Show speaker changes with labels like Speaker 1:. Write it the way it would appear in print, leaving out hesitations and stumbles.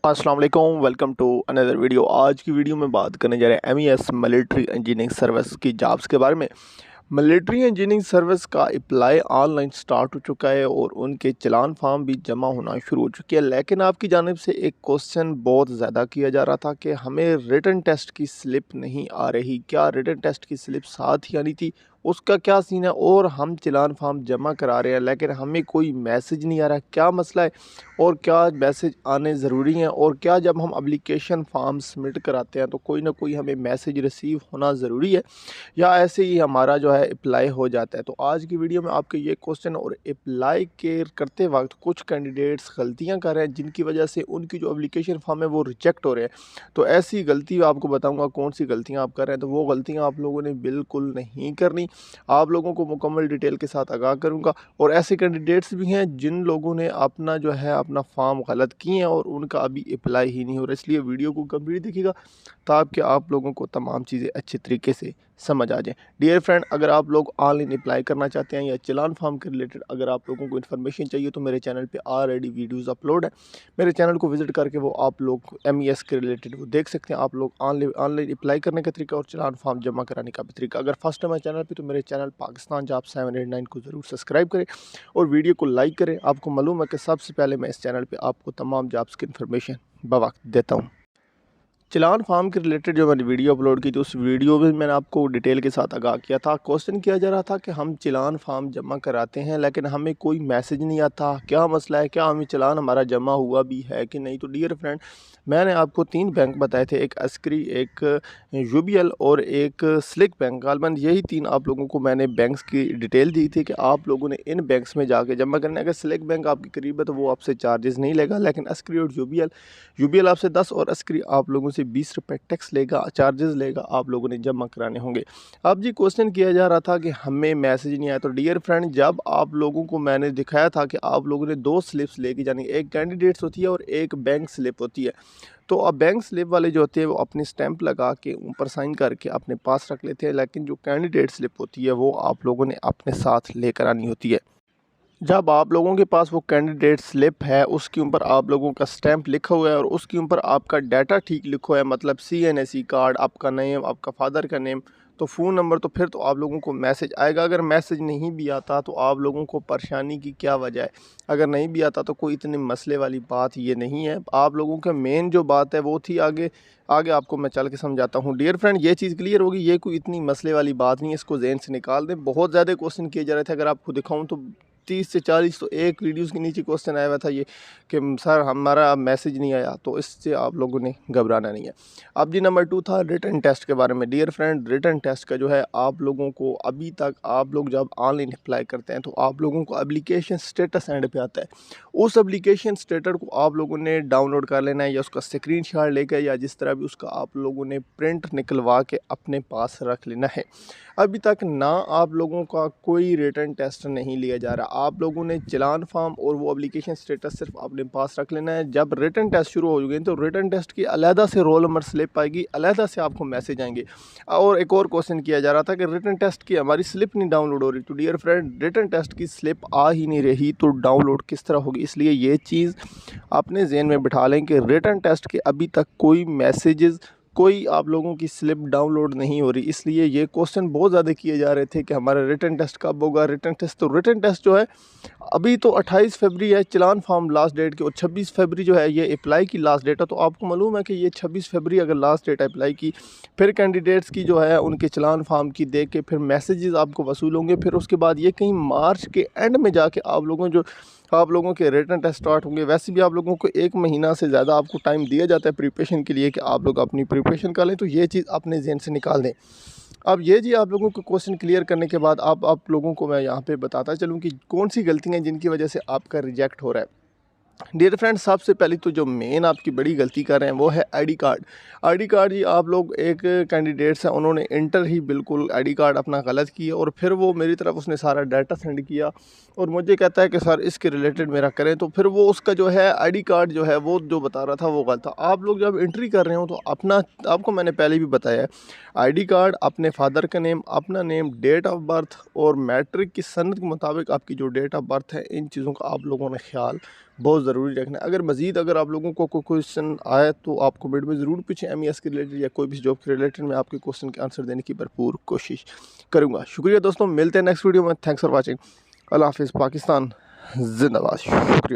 Speaker 1: अस्सलाम वालेकुम, welcome to another video. आज की वीडियो में बात करने जा रहे हैं MES मिलिट्री इंजीनियरिंग सर्विस की जॉब्स के बारे में। मिलिट्री इंजीनियरिंग सर्विस का अप्लाई ऑनलाइन स्टार्ट हो चुका है और उनके चलान फॉर्म भी जमा होना शुरू हो चुके हैं, लेकिन आपकी जानिब से एक क्वेश्चन बहुत ज़्यादा किया जा रहा था कि हमें रिटन टेस्ट की स्लिप नहीं आ रही। क्या रिटन टेस्ट की स्लिप साथ ही आनी थी, उसका क्या सीन है? और हम चलान फॉर्म जमा करा रहे हैं लेकिन हमें कोई मैसेज नहीं आ रहा, क्या मसला है और क्या मैसेज आने ज़रूरी हैं? और क्या जब हम एप्लीकेशन फॉर्म सबमिट कराते हैं तो कोई ना कोई हमें मैसेज रिसीव होना ज़रूरी है या ऐसे ही हमारा जो है अप्लाई हो जाता है? तो आज की वीडियो में आपके ये क्वेश्चन और अप्लाई के करते वक्त कुछ कैंडिडेट्स गलतियां कर रहे हैं जिनकी वजह से उनकी जो एप्लीकेशन फॉर्म है वो रिजेक्ट हो रहे हैं। तो ऐसी गलती आपको बताऊंगा कौन सी गलतियां आप कर रहे हैं, तो वो गलतियां आप लोगों ने बिल्कुल नहीं करनी। आप लोगों को मुकम्मल डिटेल के साथ आगाह करूँगा। और ऐसे कैंडिडेट्स भी हैं जिन लोगों ने अपना जो है अपना फॉर्म गलत किए हैं और उनका अभी अप्लाई ही नहीं हो रहा, इसलिए वीडियो को कंप्लीट देखिएगा ताकि आप लोगों को तमाम चीज़ें अच्छे तरीके से समझ आ जाए। डियर फ्रेंड, अगर आप लोग ऑनलाइन अप्लाई करना चाहते हैं या चलान फॉर्म के रिलेटेड अगर आप लोगों को इन्फॉर्मेशन चाहिए तो मेरे चैनल पे ऑलरेडी वीडियोस अपलोड है। मेरे चैनल को विजिट करके वो आप लोग MES के रिलेटेड वो देख सकते हैं। आप लोग ऑनलाइन अप्लाई करने का तरीका और चलान फॉर्म जमा कराने का भी तरीका। अगर फर्स्ट टाइम है चैनल पर तो मेरे चैनल पाकिस्तान जॉब 789 को ज़रूर सब्सक्राइब करें और वीडियो को लाइक करें। आपको मालूम है कि सबसे पहले मैं इस चैनल पर आपको तमाम जॉब्स की इन्फॉर्मेशन बवक्त देता हूँ। चलान फार्म के रिलेटेड जो मैंने वीडियो अपलोड की थी उस वीडियो में मैंने आपको डिटेल के साथ आगाह किया था। क्वेश्चन किया जा रहा था कि हम चलान फार्म जमा कराते हैं लेकिन हमें कोई मैसेज नहीं आता, क्या मसला है, क्या हमें चलान हमारा जमा हुआ भी है कि नहीं? तो डियर फ्रेंड, मैंने आपको 3 बैंक बताए थे, एक अस्करी, एक UBL और एक स्लिक बैंक। गालबन यही 3 आप लोगों को मैंने बैंक्स की डिटेल दी थी कि आप लोगों ने इन बैंक्स में जाके जमा करना है। अगर स्लिक बैंक आपके करीब है तो वो आपसे चार्जेस नहीं लेगा, लेकिन अस्करी और UBL आपसे 10 और अस्करी आप लोगों से 20 रुपये टैक्स लेगा, चार्जेस लेगा, आप लोगों ने जमा कराने होंगे। अब जी क्वेश्चन किया जा रहा था कि हमें मैसेज नहीं आया। तो डियर फ्रेंड, जब आप लोगों को मैंने दिखाया था कि आप लोगों ने 2 स्लिप्स लेके जानी, एक कैंडिडेट्स होती है और एक बैंक स्लिप होती है। तो अब बैंक स्लिप वाले जो होते हैं वो अपनी स्टैंप लगा के ऊपर साइन करके अपने पास रख लेते हैं, लेकिन जो कैंडिडेट स्लिप होती है वो आप लोगों ने अपने साथ लेकर आनी होती है। जब आप लोगों के पास वो कैंडिडेट स्लिप है उसके ऊपर आप लोगों का स्टैंप लिखा हुआ है और उसके ऊपर आपका डाटा ठीक लिखा हुआ है, मतलब CNSE कार्ड, आपका नेम, आपका फादर का नेम, तो फ़ोन नंबर, तो फिर तो आप लोगों को मैसेज आएगा। अगर मैसेज नहीं भी आता तो आप लोगों को परेशानी की क्या वजह है? अगर नहीं भी आता तो कोई इतने मसले वाली बात ये नहीं है। आप लोगों का मेन जो बात है वो थी, आगे आगे आपको मैं चल के समझाता हूँ। डियर फ्रेंड, ये चीज़ क्लियर होगी, ये कोई इतनी मसले वाली बात नहीं है, इसको ज़हन से निकाल दें। बहुत ज़्यादा क्वेश्चन किए जा रहे थे, अगर आपको दिखाऊँ तो 30 से 40 तो एक वीडियोस के नीचे क्वेश्चन आया हुआ था ये कि सर हमारा मैसेज नहीं आया, तो इससे आप लोगों ने घबराना नहीं है। अब जी नंबर 2 था रिटन टेस्ट के बारे में। डियर फ्रेंड, रिटन टेस्ट का जो है आप लोगों को अभी तक, आप लोग जब ऑनलाइन अप्लाई करते हैं तो आप लोगों को एप्लीकेशन स्टेटस एंड पे आता है। उस एप्लीकेशन स्टेटस को आप लोगों ने डाउनलोड कर लेना है या उसका स्क्रीनशॉट लेकर या जिस तरह भी उसका आप लोगों ने प्रिंट निकलवा के अपने पास रख लेना है। अभी तक ना आप लोगों का कोई रिटन टेस्ट नहीं लिया जा रहा। आप लोगों ने चलान फॉर्म और वो एप्लीकेशन स्टेटस सिर्फ अपने पास रख लेना है। जब रिटन टेस्ट शुरू हो गए तो रिटन टेस्ट की अलहदा से रोल नंबर स्लिप आएगी, अलहदा से आपको मैसेज आएंगे। और एक और क्वेश्चन किया जा रहा था कि रिटन टेस्ट की हमारी स्लिप नहीं डाउनलोड हो रही। तो डियर फ्रेंड, रिटन टेस्ट की स्लिप आ ही नहीं रही तो डाउनलोड किस तरह होगी? इसलिए ये चीज़ अपने जहन में बिठा लें कि रिटन टेस्ट के अभी तक कोई मैसेजेस, कोई आप लोगों की स्लिप डाउनलोड नहीं हो रही। इसलिए ये क्वेश्चन बहुत ज़्यादा किए जा रहे थे कि हमारा रिटन टेस्ट कब होगा, रिटन टेस्ट। तो रिटन टेस्ट जो है अभी तो 28 फरवरी है चलान फॉर्म लास्ट डेट की, और 26 फरवरी जो है ये अप्लाई की लास्ट डेट है। तो आपको मालूम है कि ये 26 फरवरी अगर लास्ट डेट अप्लाई की, फिर कैंडिडेट्स की जो है उनके चलान फॉर्म की देख के फिर मैसेजेस आपको वसूल होंगे। फिर उसके बाद ये कहीं मार्च के एंड में जाके आप लोगों के रिटन टेस्ट स्टार्ट होंगे। वैसे भी आप लोगों को 1 महीना से ज़्यादा आपको टाइम दिया जाता है प्रिपरेशन के लिए कि आप लोग अपनी प्रिपरेशन कर लें, तो ये चीज़ अपने जहन से निकाल दें। अब ये जी आप लोगों को क्वेश्चन क्लियर करने के बाद आप लोगों को मैं यहाँ पे बताता चलूँ कि कौन सी गलतियाँ हैं जिनकी वजह से आपका रिजेक्ट हो रहा है। डियर फ्रेंड, सबसे पहले तो जो मेन आपकी बड़ी गलती कर रहे हैं वो है आईडी कार्ड। आईडी कार्ड जी, आप लोग एक कैंडिडेट्स हैं, उन्होंने इंटर ही बिल्कुल आईडी कार्ड अपना गलत किया और फिर वो मेरी तरफ उसने सारा डाटा सेंड किया और मुझे कहता है कि सर इसके रिलेटेड मेरा करें। तो फिर वो उसका जो है आईडी कार्ड जो है वो जो बता रहा था वो गलत था। आप लोग जब एंट्री कर रहे हो तो अपना, आपको मैंने पहले भी बताया है, आईडी कार्ड, अपने फादर का नेम, अपना नेम, डेट ऑफ बर्थ और मैट्रिक की सनद के मुताबिक आपकी जो डेट ऑफ बर्थ है, इन चीज़ों का आप लोगों ने ख्याल बहुत ज़रूरी रखना है। अगर आप लोगों को कोई क्वेश्चन आए तो आप कमेंट में ज़रूर पूछें। MES के रिलेटेड या कोई भी जॉब के रिलेटेड मैं आपके क्वेश्चन के आंसर देने की भरपूर कोशिश करूँगा। शुक्रिया दोस्तों, मिलते हैं नेक्स्ट वीडियो में। Thanks for watching. अल्लाह हाफिज़। पाकिस्तान जिंदाबाद। शुक्रिया।